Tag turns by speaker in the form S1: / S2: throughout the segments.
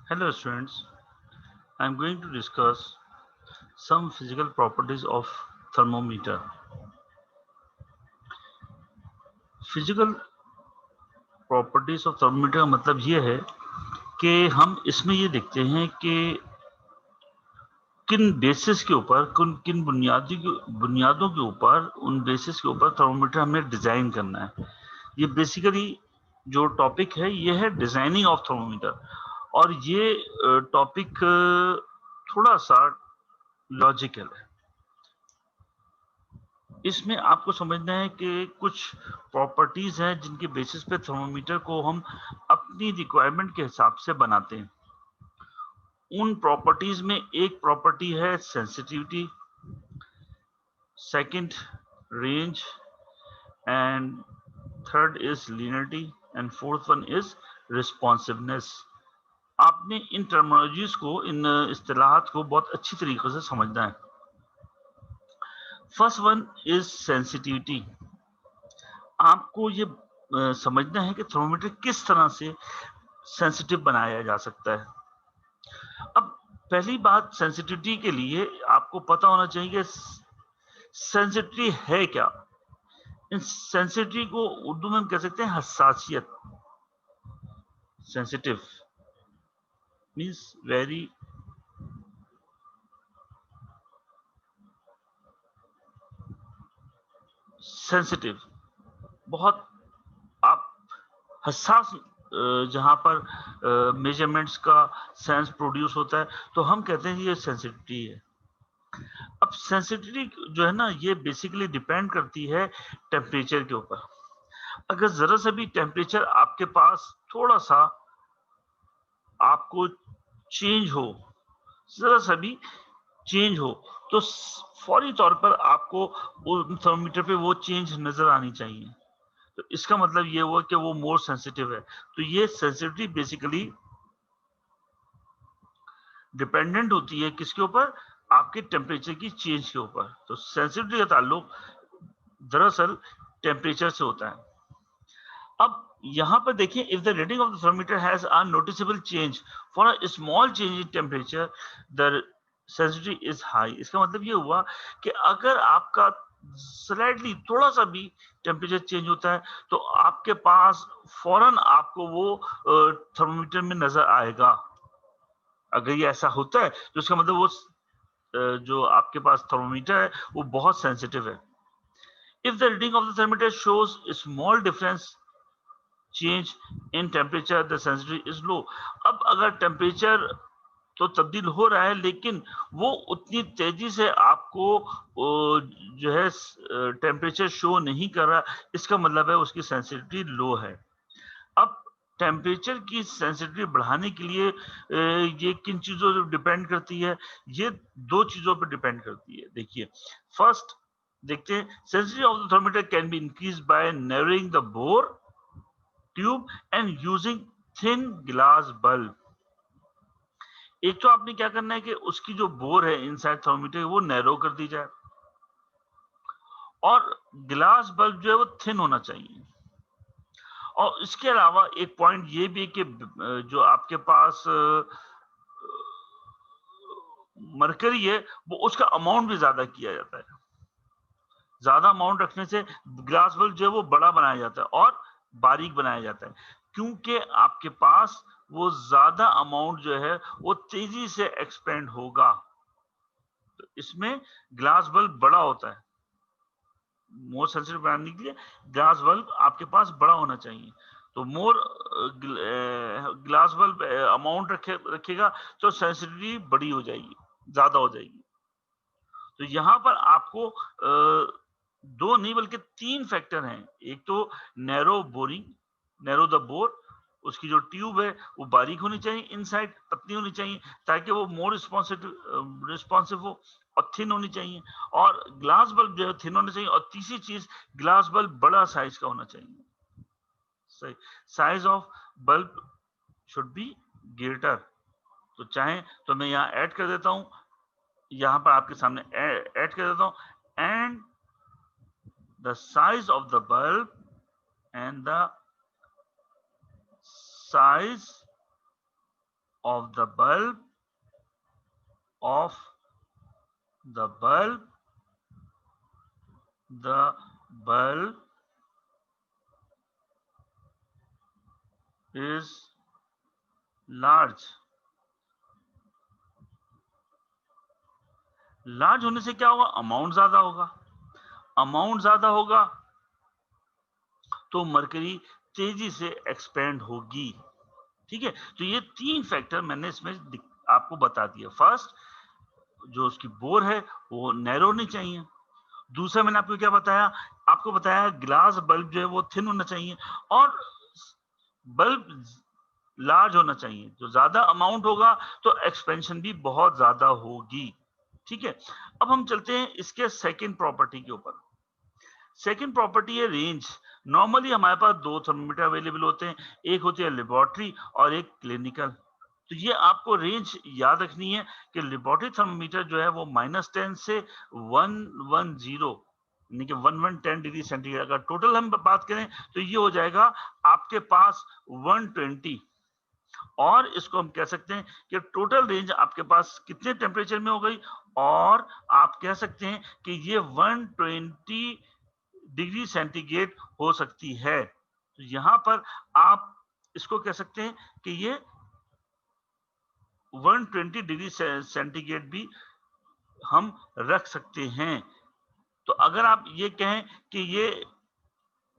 S1: Hello students, I am going to discuss some physical properties of thermometer. Physical properties of thermometer का मतलब ये है कि हम इसमें ये देखते हैं कि किन बेसिस के ऊपर किन बुनियादों के ऊपर उन बेसिस के ऊपर थर्मोमीटर हमें डिजाइन करना है। ये बेसिकली जो टॉपिक है ये है डिजाइनिंग ऑफ थर्मोमीटर और ये टॉपिक थोड़ा सा लॉजिकल है। इसमें आपको समझना है कि कुछ प्रॉपर्टीज हैं जिनके बेसिस पे थर्मोमीटर को हम अपनी रिक्वायरमेंट के हिसाब से बनाते हैं। उन प्रॉपर्टीज में एक प्रॉपर्टी है sensitivity, second range, and third is linearity, and fourth one is responsiveness. आपने इन टर्मिनोलॉजीज को, इन इस्तिलाहात को बहुत अच्छी तरीके से समझना है। First one is sensitivity. आपको ये समझना है कि थर्मोमीटर किस तरह से सेंसिटिव बनाया जा सकता है। अब पहली बात, सेंसिटिविटी के लिए आपको पता होना चाहिए कि सेंसिटिविटी है क्या। इन सेंसिटिविटी को उर्दू में हम कह सकते हैं हसासियत। सेंसिटिव मीन्स वेरी सेंसिटिव, बहुत आप हसास जहां पर मेजरमेंट्स का सेंस प्रोड्यूस होता है तो हम कहते हैं ये सेंसिटिविटी है। अब सेंसिटिविटी जो है ना, ये बेसिकली डिपेंड करती है टेम्परेचर के ऊपर। अगर जरा सा भी टेम्परेचर आपके पास थोड़ा सा आपको चेंज हो, जरा सा भी चेंज हो, तो फौरी तौर पर आपको थर्मोमीटर पे वो चेंज नजर आनी चाहिए। तो इसका मतलब ये हुआ कि वो मोर सेंसिटिव है। तो ये सेंसिटिविटी बेसिकली डिपेंडेंट होती है किसके ऊपर? आपके टेम्परेचर की चेंज के ऊपर। तो सेंसिटिविटी का ताल्लुक दरअसल टेम्परेचर से होता है। अब यहां पर देखिए, if the reading of the thermometer has a noticeable change for a small change in temperature, the sensitivity is high. इसका मतलब ये हुआ कि अगर आपका स्लाइटली थोड़ा सा भी टेम्परेचर चेंज होता है तो आपके पास फौरन आपको वो थर्मोमीटर में नजर आएगा। अगर ये ऐसा होता है तो इसका मतलब वो जो आपके पास थर्मोमीटर है वो बहुत सेंसिटिव है। If the reading of the thermometer shows small difference change in temperature, the sensitivity is low. अब अगर टेम्परेचर तो तब्दील हो रहा है लेकिन वो उतनी तेजी से आपको जो है टेम्परेचर शो नहीं कर रहा, इसका मतलब है उसकी सेंसिटिविटी लो है। अब टेम्परेचर की सेंसिटिविटी बढ़ाने के लिए ये किन चीजों पर डिपेंड करती है? ये दो चीजों पर डिपेंड करती है। देखिए, फर्स्ट देखते हैं, sensitivity of the thermometer can be increase by narrowing the bore tube and using thin glass bulb. एक तो आपने क्या करना है कि उसकी जो बोर है इनसाइड थर्मोमीटर वो नैरो कर दी जाए, और ग्लास बल्ब जो है वो थिन होना चाहिए। और इसके अलावा एक पॉइंट ये भी कि जो आपके पास मरकरी है वो उसका अमाउंट भी ज्यादा किया जाता है। ज्यादा अमाउंट रखने से ग्लास बल्ब जो है वो बड़ा बनाया जाता है और बारीक बनाया जाता है, क्योंकि आपके पास वो ज्यादा अमाउंट जो है वो तेजी से एक्सपेंड होगा। तो इसमें ग्लास बल्ब बड़ा होता है। मोर सेंसिटिव बनाने के लिए ग्लास बल्ब आपके पास बड़ा होना चाहिए। तो मोर ग्लास बल्ब अमाउंट रखेगा तो सेंसिटिविटी बड़ी हो जाएगी, ज्यादा हो जाएगी। तो यहां पर आपको दो नहीं बल्कि तीन फैक्टर हैं। एक तो narrow boring, narrow the bore, उसकी जो ट्यूब है वो बारीक होनी चाहिए, इनसाइड पतली होनी चाहिए ताकि वो मोर रिस्पॉन्सिव हो, और थिन होनी चाहिए। और ग्लास बल्ब जो है थिन होना चाहिए। और तीसरी चीज, ग्लास बल्ब बड़ा साइज का होना चाहिए। Size of bulb should be greater. तो चाहे तो मैं यहाँ ऐड कर देता हूं, यहां पर आपके सामने ऐड कर देता हूं, and the size of the bulb and the size of the bulb the bulb is large होने से क्या होगा, अमाउंट ज्यादा होगा तो मरकरी तेजी से एक्सपेंड होगी। ठीक है, तो ये 3 फैक्टर मैंने इसमें आपको बता दिया। फर्स्ट, जो उसकी बोर है वो नैरो होनी चाहिए। दूसरा मैंने आपको क्या बताया, आपको बताया ग्लास बल्ब जो है वो थिन होना चाहिए और बल्ब लार्ज होना चाहिए। जो ज्यादा अमाउंट होगा तो एक्सपेंशन भी बहुत ज्यादा होगी। ठीक है, अब हम चलते हैं इसके सेकंड प्रॉपर्टी के ऊपर। सेकंड प्रॉपर्टी है रेंज। नॉर्मली हमारे पास 2 थर्मोमीटर अवेलेबल होते हैं, एक होती है लेबोरेटरी और एक क्लिनिकल। तो ये आपको रेंज याद रखनी है कि लेबोरेटरी थर्मोमीटर जो है वो -10 से 110 यानी कि 1110 डिग्री सेंटीग्रेड। अगर टोटल हम बात करें तो ये हो जाएगा आपके पास 120, और इसको हम कह सकते हैं कि टोटल रेंज आपके पास कितने टेम्परेचर में हो गई, और आप कह सकते हैं कि ये 120 डिग्री सेंटीग्रेड हो सकती है। तो यहां पर आप इसको कह सकते हैं कि ये 120 डिग्री सेंटीग्रेड भी हम रख सकते हैं। तो अगर आप ये कहें कि ये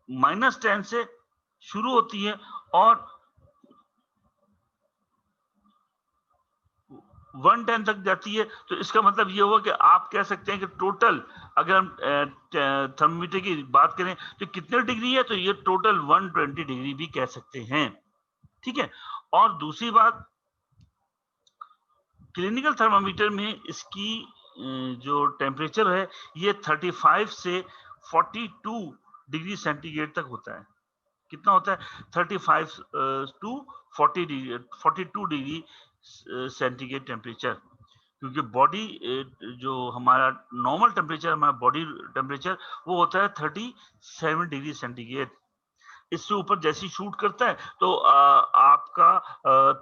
S1: -10 से शुरू होती है और 110 तक जाती है, तो इसका मतलब ये हुआ कि आप कह सकते हैं कि टोटल अगर हम थर्मोमीटर की बात करें तो कितने डिग्री है, तो ये टोटल 120 डिग्री भी कह सकते हैं। ठीक है, और दूसरी बात, क्लिनिकल थर्मामीटर में इसकी जो टेम्परेचर है ये 35 से 42 डिग्री सेंटीग्रेड तक होता है। कितना होता है, 35 टू 42 डिग्री सेंटीग्रेड टेम्परेचर। क्योंकि बॉडी जो हमारा नॉर्मल टेम्परेचर, हमारा बॉडी टेम्परेचर वो होता है 37 डिग्री सेंटीग्रेड। इससे ऊपर जैसे ही शूट करता है तो आपका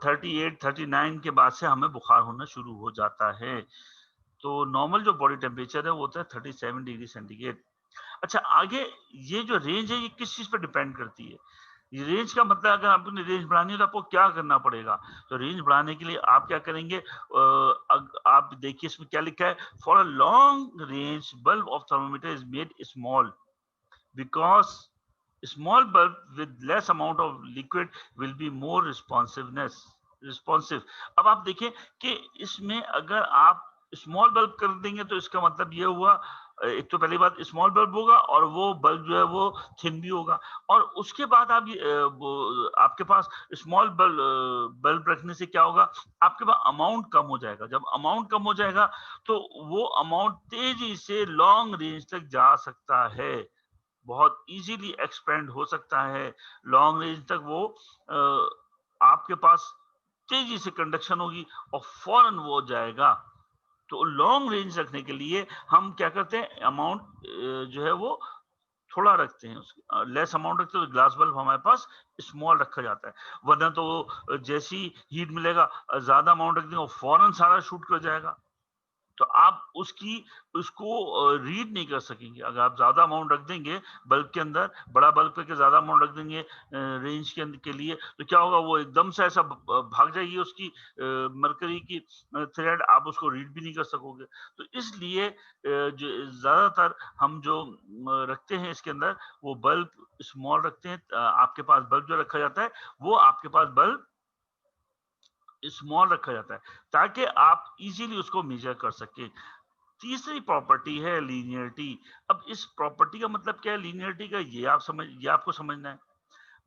S1: 38 39 के बाद से हमें बुखार होना शुरू हो जाता है। तो नॉर्मल जो बॉडी टेम्परेचर है वो होता है 37 डिग्री सेंटीग्रेड। अच्छा, आगे ये जो रेंज है ये किस चीज पर डिपेंड करती है। ये रेंज का मतलब, अगर आपने रेंज बढ़ानी है तो आपको क्या करना पड़ेगा। तो रेंज बढ़ाने के लिए आप क्या करेंगे, आप देखिए इसमें क्या लिखा है, for a long range bulb of thermometer is made small because small bulb with less amount of liquid will be more responsive। अब आप देखें कि इसमें अगर आप स्मॉल बल्ब कर देंगे तो इसका मतलब ये हुआ, एक तो पहली बात स्मॉल बल्ब होगा और वो बल्ब जो है वो थिन भी होगा, और उसके बाद आप आपके पास स्मॉल बल्ब रखने से क्या होगा, आपके पास अमाउंट कम हो जाएगा। जब अमाउंट कम हो जाएगा तो वो अमाउंट तेजी से लॉन्ग रेंज तक जा सकता है, बहुत इजीली एक्सपेंड हो सकता है लॉन्ग रेंज तक। वो आपके पास तेजी से कंडक्शन होगी और फौरन वो जाएगा। तो लॉन्ग रेंज रखने के लिए हम क्या करते हैं, अमाउंट जो है वो थोड़ा रखते हैं, लेस अमाउंट रखते हैं। तो ग्लास बल्ब हमारे पास स्मॉल रखा जाता है, वरना तो जैसी हीट मिलेगा ज्यादा अमाउंट रख देंगे और फौरन सारा शूट कर जाएगा। तो आप उसको रीड नहीं कर सकेंगे। अगर आप ज्यादा अमाउंट रख देंगे बल्ब के अंदर, बड़ा बल्ब करके ज्यादा अमाउंट रख देंगे रेंज के अंदर के लिए, तो क्या होगा, वो एकदम से ऐसा भाग जाएगी उसकी मरकरी की थ्रेड, आप उसको रीड भी नहीं कर सकोगे। तो इसलिए जो ज्यादातर हम जो रखते हैं इसके अंदर, वो बल्ब स्मॉल रखते हैं। आपके पास बल्ब जो रखा जाता है वो आपके पास बल्ब स्मॉल रखा जाता है ताकि आप इजीली उसको मेजर कर सके। तीसरी प्रॉपर्टी है लीनियरिटी। अब इस प्रॉपर्टी का मतलब क्या है, लीनियरिटी का, ये आपको समझना है।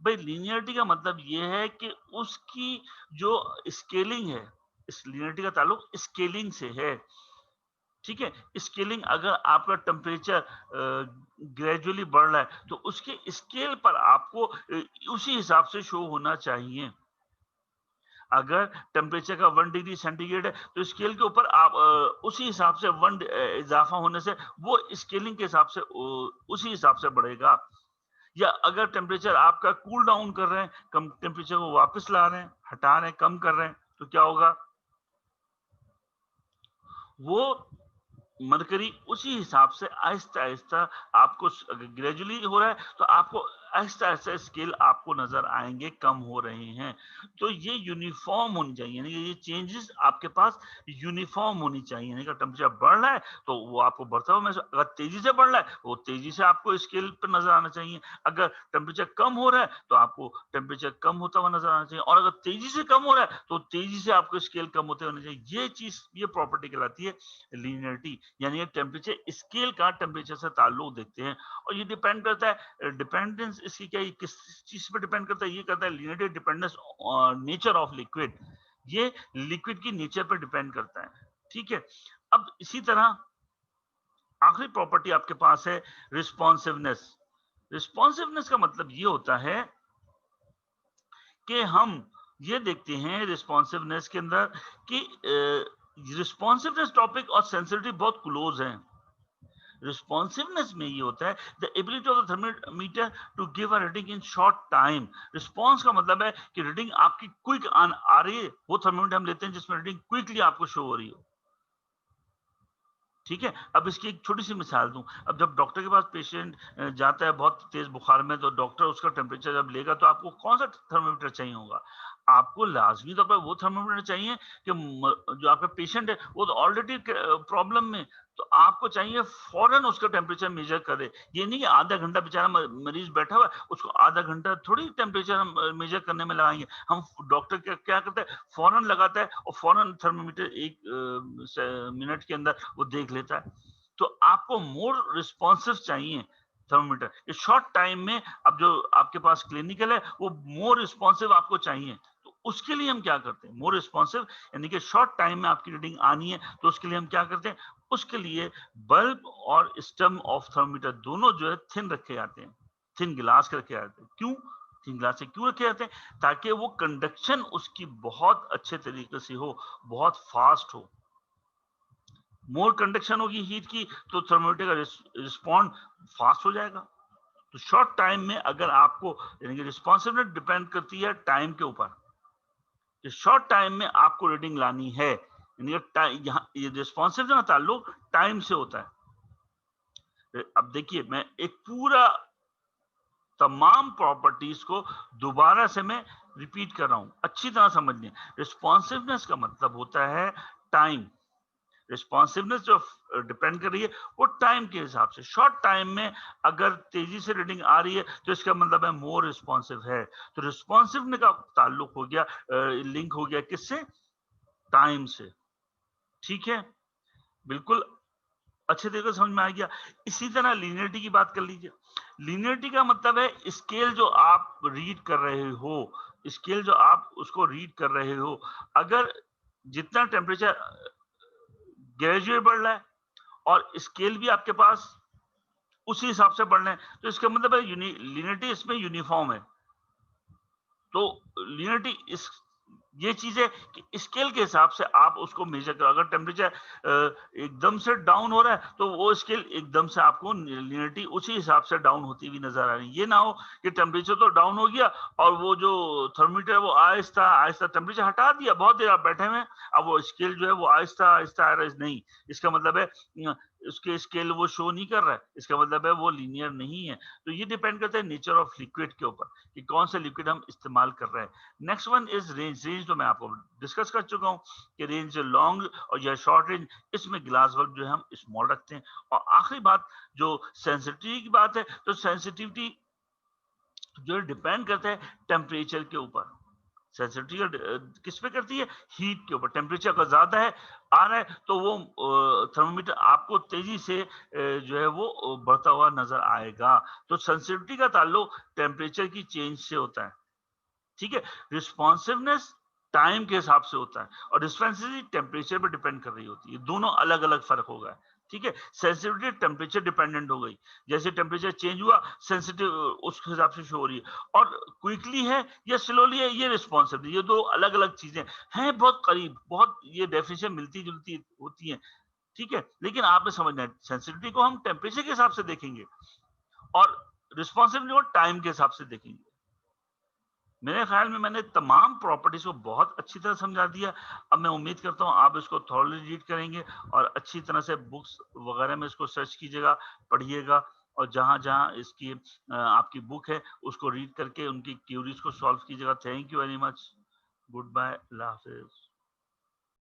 S1: भाई लीनियरिटी का मतलब ये है कि उसकी जो स्केलिंग है, इस लीनियरिटी का ताल्लुक स्केलिंग से है। ठीक है, स्केलिंग, अगर आपका टेम्परेचर ग्रेजुअली बढ़ रहा है तो उसके स्केल पर आपको उसी हिसाब से शो होना चाहिए। अगर टेम्परेचर का 1 डिग्री सेंटीग्रेड है तो स्केल के ऊपर आप उसी हिसाब से 1 इजाफा होने से वो स्केलिंग के हिसाब से उसी हिसाब से बढ़ेगा। या अगर टेम्परेचर आपका कूल डाउन कर रहे हैं, कम टेम्परेचर को वापस ला रहे हैं, हटा रहे हैं, कम कर रहे हैं, तो क्या होगा, वो मरकरी उसी हिसाब से आहिस्ता आहिस्ता आपको, ग्रेजुअली हो रहा है तो आपको आहिस्ता आहिस्ता स्केल आपको नजर आएंगे कम हो रहे हैं। तो ये यूनिफॉर्म होनी चाहिए, यानी ये चेंजेस आपके पास यूनिफॉर्म होनी चाहिए। यानी कि टेम्परेचर बढ़ रहा है तो वो आपको बढ़ता हुआ महसूस, अगर तेजी से बढ़ रहा है वो तेजी से आपको स्केल पर नजर आना चाहिए। अगर टेम्परेचर कम हो रहा है तो आपको टेम्परेचर कम होता हुआ नजर आना चाहिए, और अगर तेजी से कम हो रहा है तो तेजी से आपको स्केल कम होते होना चाहिए। ये चीज, ये प्रॉपर्टी कहलाती है लीनियरिटी, यानी टेम्परेचर स्केल का टेम्परेचर से ताल्लुक देखते हैं। और ये डिपेंड करता है, डिपेंडेंस इसकी क्या, किस चीज पे डिपेंड करता है, ये करता है linearity dependence nature of liquid, ये लिक्विड की नेचर पर डिपेंड करता है। ठीक है, अब इसी तरह आखिरी प्रॉपर्टी आपके पास है रिस्पॉन्सिवनेस। रिस्पॉन्सिवनेस का मतलब ये होता है कि हम ये देखते हैं रिस्पॉन्सिवनेस के अंदर कि रिस्पॉन्सिवनेस टॉपिक और सेंसिटिविटी बहुत क्लोज हैं। रिस्पॉन्सिवनेस में ये होता है the ability of the thermometer to give a reading in short time. Response का मतलब है कि रीडिंग आपकी क्विक आ रही है, वो थर्मामीटर हम लेते हैं जिसमें रीडिंग क्विकली आपको शो हो रही हो। ठीक है, अब इसकी एक छोटी सी मिसाल दूं। अब जब डॉक्टर के पास पेशेंट जाता है बहुत तेज बुखार में, तो डॉक्टर उसका टेम्परेचर जब लेगा तो आपको कौन सा थर्मामीटर चाहिए होगा? आपको लाजमी तौर पर वो थर्मामीटर चाहिए कि जो आपका पेशेंट है वो तो ऑलरेडी प्रॉब्लम में, तो आपको चाहिए फौरन उसका टेम्परेचर मेजर करे। ये नहीं कि आधा घंटा बेचारा मरीज बैठा हुआ है, उसको आधा घंटा थोड़ी टेम्परेचर हम मेजर करने में लगाएंगे। हम डॉक्टर क्या करता है, फौरन लगाता है और फौरन थर्मामीटर 1 मिनट के अंदर वो देख लेता है। तो आपको मोर रिस्पॉन्सिव चाहिए थर्मामीटर इस शॉर्ट टाइम में। अब जो आपके पास क्लिनिकल है वो मोर रिस्पॉन्सिव आपको चाहिए, तो उसके लिए हम क्या करते हैं, मोर रिस्पॉन्सिव यानी कि शॉर्ट टाइम में आपकी रीडिंग आनी है, तो उसके लिए हम क्या करते हैं, उसके लिए बल्ब और स्टम ऑफ थर्मामीटर दोनों जो है थिन रखे जाते हैं, थिन गिलास के रखे जाते हैं। क्यों थिन गिलास से क्यों रखे जाते हैं? ताकि वो कंडक्शन उसकी बहुत अच्छे तरीके से हो, बहुत फास्ट हो। मोर कंडक्शन होगी हीट की तो थर्मामीटर का रिस्पॉन्ड फास्ट हो जाएगा। तो शॉर्ट टाइम में अगर आपको, यानी कि रिस्पॉन्सिवनेस डिपेंड करती है टाइम के ऊपर, कि शॉर्ट टाइम में आपको रीडिंग लानी है, यानी कि यहाँ ये रिस्पॉन्सिव का ताल्लुक टाइम से होता है। अब देखिए मैं एक पूरा तमाम प्रॉपर्टीज को दोबारा से मैं रिपीट कर रहा हूं, अच्छी तरह समझिए। रिस्पॉन्सिवनेस का मतलब होता है टाइम, रिस्पॉन्सिवनेस जो डिपेंड कर रही है वो टाइम के हिसाब से। शॉर्ट टाइम में अगर तेजी से रीडिंग आ रही है तो इसका मतलब है मोर रिस्पॉन्सिव है। तो रिस्पॉन्सिवनेस का ताल्लुक हो गया, लिंक हो गया किससे, टाइम से। ठीक है, बिल्कुल अच्छे तरीके से समझ में आ गया। इसी तरह लीनियरिटी की बात कर लीजिए। लीनियरिटी का मतलब है स्केल जो आप रीड कर रहे हो, स्केल जो आप उसको रीड कर रहे हो, अगर जितना टेम्परेचर ग्रेजुएट बढ़ रहा है और स्केल भी आपके पास उसी हिसाब से बढ़ना है, तो इसका मतलब है लीनियरिटी इसमें यूनिफॉर्म है। तो लीनियरिटी इस ये चीज है कि स्केल के हिसाब से आप उसको मेजर करो। अगर टेम्परेचर एकदम से डाउन हो रहा है तो वो स्केल एकदम से आपको लीनियरिटी उसी हिसाब से डाउन होती हुई नजर आ रही है। ये ना हो कि टेम्परेचर तो डाउन हो गया और वो जो थर्मोमीटर है वो आहिस्ता आहिस्ता टेम्परेचर हटा दिया, बहुत देर आप बैठे हुए, अब वो स्केल जो है वो आहिस्ता आहिस्ता आ रहा है, नहीं, इसका मतलब है उसके स्केल वो शो नहीं कर रहा है, इसका मतलब है वो लीनियर नहीं है। तो ये डिपेंड करता है नेचर ऑफ लिक्विड के ऊपर कि कौन सा लिक्विड हम इस्तेमाल कर रहे हैं। Next one is range. Range तो मैं आपको डिस्कस कर चुका हूं कि रेंज लॉन्ग और या शॉर्ट रेंज, इसमें ग्लास बल्ब जो है हम स्मॉल रखते हैं। और आखिरी बात जो सेंसिटिविटी की बात है, तो सेंसिटिविटी जो डिपेंड करता है टेम्परेचर के ऊपर। सेंसिटिविटी किस पे करती है, हीट के ऊपर। टेम्परेचर अगर ज्यादा है आ रहा है तो वो थर्मोमीटर आपको तेजी से जो है वो बढ़ता हुआ नजर आएगा। तो सेंसिटिविटी का ताल्लुक टेम्परेचर की चेंज से होता है। ठीक है, रिस्पॉन्सिवनेस टाइम के हिसाब से होता है और रिस्पॉन्सिविटी टेम्परेचर पर डिपेंड कर रही होती है। दोनों अलग अलग फर्क होगा। ठीक है, सेंसिटिविटी टेम्परेचर डिपेंडेंट हो गई, जैसे टेम्परेचर चेंज हुआ सेंसिटिव उस हिसाब से शो हो रही है। और क्विकली है या स्लोली है ये रिस्पॉन्सिव, ये दो अलग अलग चीजें हैं, बहुत करीब, बहुत ये डेफिनेशन मिलती जुलती होती है। ठीक है, लेकिन आपने समझना है सेंसिटिविटी को हम टेम्परेचर के हिसाब से देखेंगे और रिस्पॉन्सिबिलिटी को टाइम के हिसाब से देखेंगे। मेरे ख्याल में मैंने तमाम प्रॉपर्टीज को बहुत अच्छी तरह समझा दिया। अब मैं उम्मीद करता हूँ आप इसको थॉरली रीड करेंगे और अच्छी तरह से बुक्स वगैरह में इसको सर्च कीजिएगा, पढ़िएगा और जहाँ-जहाँ इसकी आपकी बुक है उसको रीड करके उनकी क्यूरीज को सॉल्व कीजिएगा। Thank you very much. Goodbye, अल्लाह हाफ़िज़।